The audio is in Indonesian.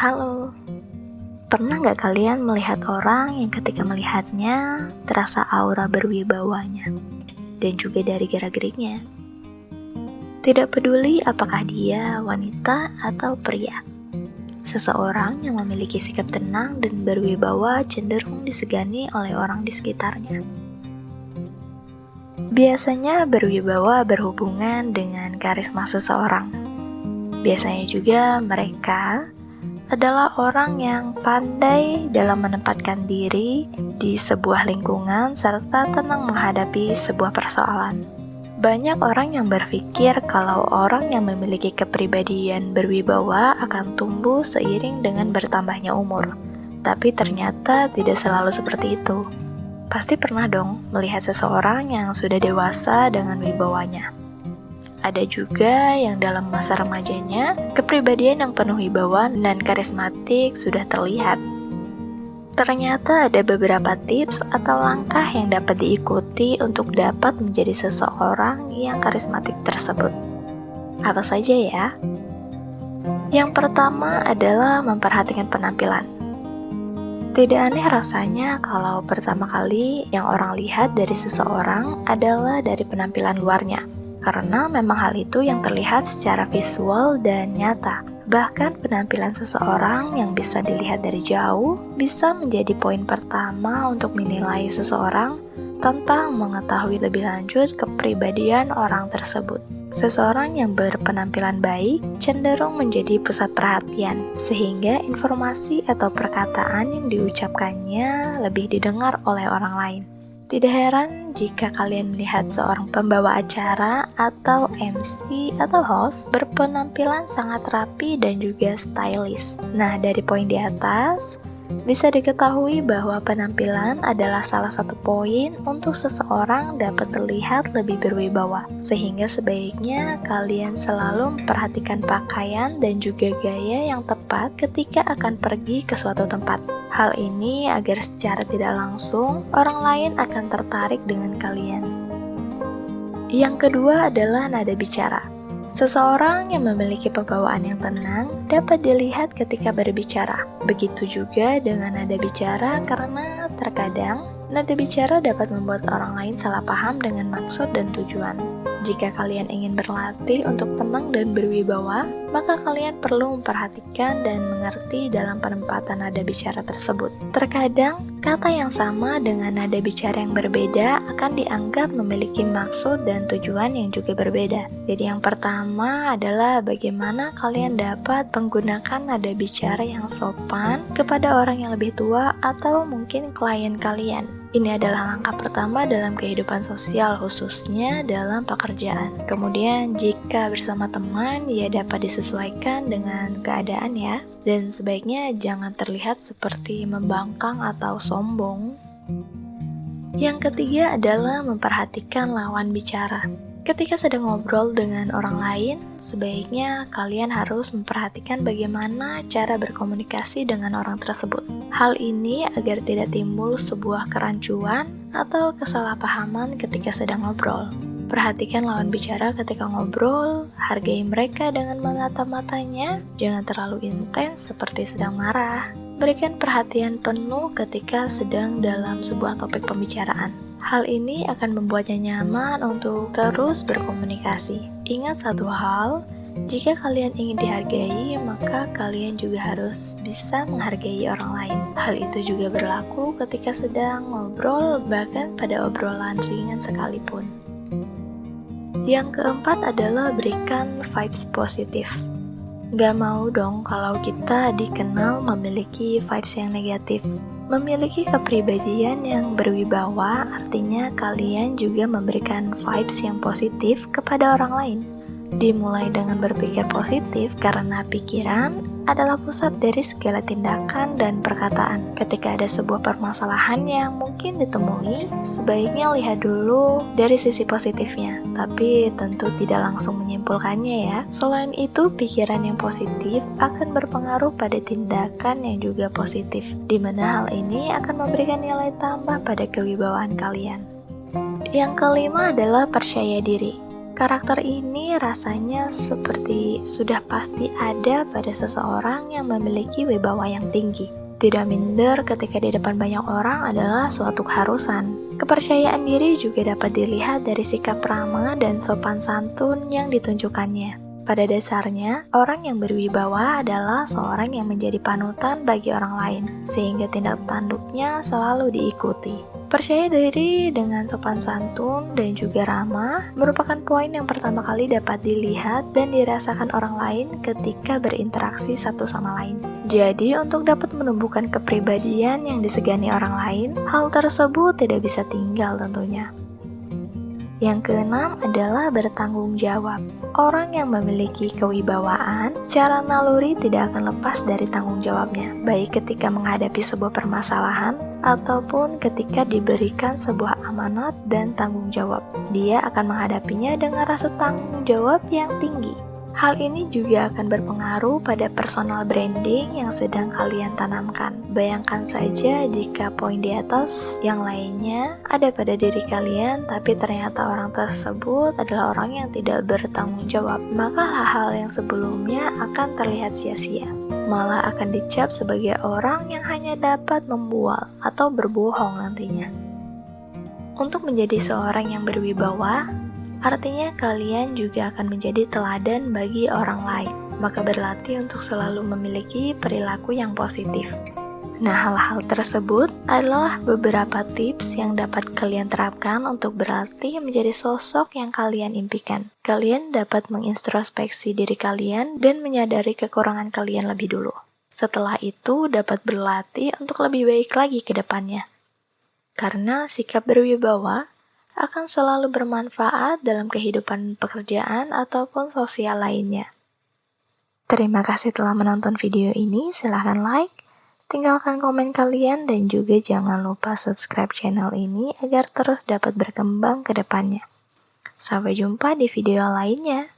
Halo, pernah nggak kalian melihat orang yang ketika melihatnya terasa aura berwibawanya dan juga dari gerak-geriknya? Tidak peduli apakah dia wanita atau pria, seseorang yang memiliki sikap tenang dan berwibawa cenderung disegani oleh orang di sekitarnya. Biasanya berwibawa berhubungan dengan karisma seseorang. Biasanya juga mereka adalah orang yang pandai dalam menempatkan diri di sebuah lingkungan serta tenang menghadapi sebuah persoalan. Banyak orang yang berpikir kalau orang yang memiliki kepribadian berwibawa akan tumbuh seiring dengan bertambahnya umur. Tapi ternyata tidak selalu seperti itu. Pasti pernah dong melihat seseorang yang sudah dewasa dengan wibawanya. Ada juga yang dalam masa remajanya, kepribadian yang penuh wibawa dan karismatik sudah terlihat. Ternyata ada beberapa tips atau langkah yang dapat diikuti untuk dapat menjadi seseorang yang karismatik tersebut. Apa saja ya? Yang pertama adalah memperhatikan penampilan. Tidak aneh rasanya kalau pertama kali yang orang lihat dari seseorang adalah dari penampilan luarnya. Karena memang hal itu yang terlihat secara visual dan nyata. Bahkan penampilan seseorang yang bisa dilihat dari jauh bisa menjadi poin pertama untuk menilai seseorang tanpa mengetahui lebih lanjut kepribadian orang tersebut. Seseorang yang berpenampilan baik cenderung menjadi pusat perhatian, sehingga informasi atau perkataan yang diucapkannya lebih didengar oleh orang lain. Tidak heran jika kalian melihat seorang pembawa acara atau MC atau host berpenampilan sangat rapi dan juga stylish. Nah, dari poin di atas, bisa diketahui bahwa penampilan adalah salah satu poin untuk seseorang dapat terlihat lebih berwibawa. Sehingga sebaiknya kalian selalu memperhatikan pakaian dan juga gaya yang tepat ketika akan pergi ke suatu tempat. Hal ini agar secara tidak langsung orang lain akan tertarik dengan kalian. Yang kedua adalah nada bicara. Seseorang yang memiliki pembawaan yang tenang dapat dilihat ketika berbicara. Begitu juga dengan nada bicara karena terkadang nada bicara dapat membuat orang lain salah paham dengan maksud dan tujuan. Jika kalian ingin berlatih untuk tenang dan berwibawa, maka kalian perlu memperhatikan dan mengerti dalam penempatan nada bicara tersebut. Terkadang, kata yang sama dengan nada bicara yang berbeda akan dianggap memiliki maksud dan tujuan yang juga berbeda. Jadi yang pertama adalah bagaimana kalian dapat menggunakan nada bicara yang sopan kepada orang yang lebih tua atau mungkin klien kalian. Ini adalah langkah pertama dalam kehidupan sosial, khususnya dalam pekerjaan. Kemudian, jika bersama teman, ya dapat disesuaikan dengan keadaan ya. Dan sebaiknya jangan terlihat seperti membangkang atau sombong. Yang ketiga adalah memperhatikan lawan bicara. Ketika sedang ngobrol dengan orang lain, sebaiknya kalian harus memperhatikan bagaimana cara berkomunikasi dengan orang tersebut. Hal ini agar tidak timbul sebuah kerancuan atau kesalahpahaman ketika sedang ngobrol. Perhatikan lawan bicara ketika ngobrol, hargai mereka dengan menatap matanya, jangan terlalu intens seperti sedang marah. Berikan perhatian penuh ketika sedang dalam sebuah topik pembicaraan. Hal ini akan membuatnya nyaman untuk terus berkomunikasi. Ingat satu hal, jika kalian ingin dihargai, maka kalian juga harus bisa menghargai orang lain. Hal itu juga berlaku ketika sedang ngobrol, bahkan pada obrolan ringan sekalipun. Yang keempat adalah berikan vibes positif. Gak mau dong kalau kita dikenal memiliki vibes yang negatif. Memiliki kepribadian yang berwibawa artinya kalian juga memberikan vibes yang positif kepada orang lain. Dimulai dengan berpikir positif karena pikiran adalah pusat dari segala tindakan dan perkataan. Ketika ada sebuah permasalahan yang mungkin ditemui, sebaiknya lihat dulu dari sisi positifnya, tapi tentu tidak langsung menyimpulkannya ya. Selain itu, pikiran yang positif akan berpengaruh pada tindakan yang juga positif, di mana hal ini akan memberikan nilai tambah pada kewibawaan kalian. Yang kelima adalah percaya diri. Karakter ini rasanya seperti sudah pasti ada pada seseorang yang memiliki wibawa yang tinggi. Tidak minder ketika di depan banyak orang adalah suatu keharusan. Kepercayaan diri juga dapat dilihat dari sikap ramah dan sopan santun yang ditunjukkannya. Pada dasarnya, orang yang berwibawa adalah seorang yang menjadi panutan bagi orang lain, sehingga tindak tanduknya selalu diikuti. Percaya diri dengan sopan santun dan juga ramah merupakan poin yang pertama kali dapat dilihat dan dirasakan orang lain ketika berinteraksi satu sama lain. Jadi, untuk dapat menumbuhkan kepribadian yang disegani orang lain, hal tersebut tidak bisa tinggal tentunya. Yang keenam adalah bertanggung jawab. Orang yang memiliki kewibawaan, secara naluri tidak akan lepas dari tanggung jawabnya, baik ketika menghadapi sebuah permasalahan ataupun ketika diberikan sebuah amanat dan tanggung jawab. Dia akan menghadapinya dengan rasa tanggung jawab yang tinggi. Hal ini juga akan berpengaruh pada personal branding yang sedang kalian tanamkan. Bayangkan saja jika poin di atas yang lainnya ada pada diri kalian, tapi ternyata orang tersebut adalah orang yang tidak bertanggung jawab, maka hal-hal yang sebelumnya akan terlihat sia-sia. Malah akan dicap sebagai orang yang hanya dapat membual atau berbohong nantinya. Untuk menjadi seorang yang berwibawa, artinya kalian juga akan menjadi teladan bagi orang lain, maka berlatih untuk selalu memiliki perilaku yang positif. Nah, hal-hal tersebut adalah beberapa tips yang dapat kalian terapkan untuk berlatih menjadi sosok yang kalian impikan. Kalian dapat mengintrospeksi diri kalian dan menyadari kekurangan kalian lebih dulu. Setelah itu dapat berlatih untuk lebih baik lagi ke depannya. Karena sikap berwibawa akan selalu bermanfaat dalam kehidupan pekerjaan ataupun sosial lainnya. Terima kasih telah menonton video ini. Silahkan like, tinggalkan komen kalian, dan juga jangan lupa subscribe channel ini agar terus dapat berkembang ke depannya. Sampai jumpa di video lainnya.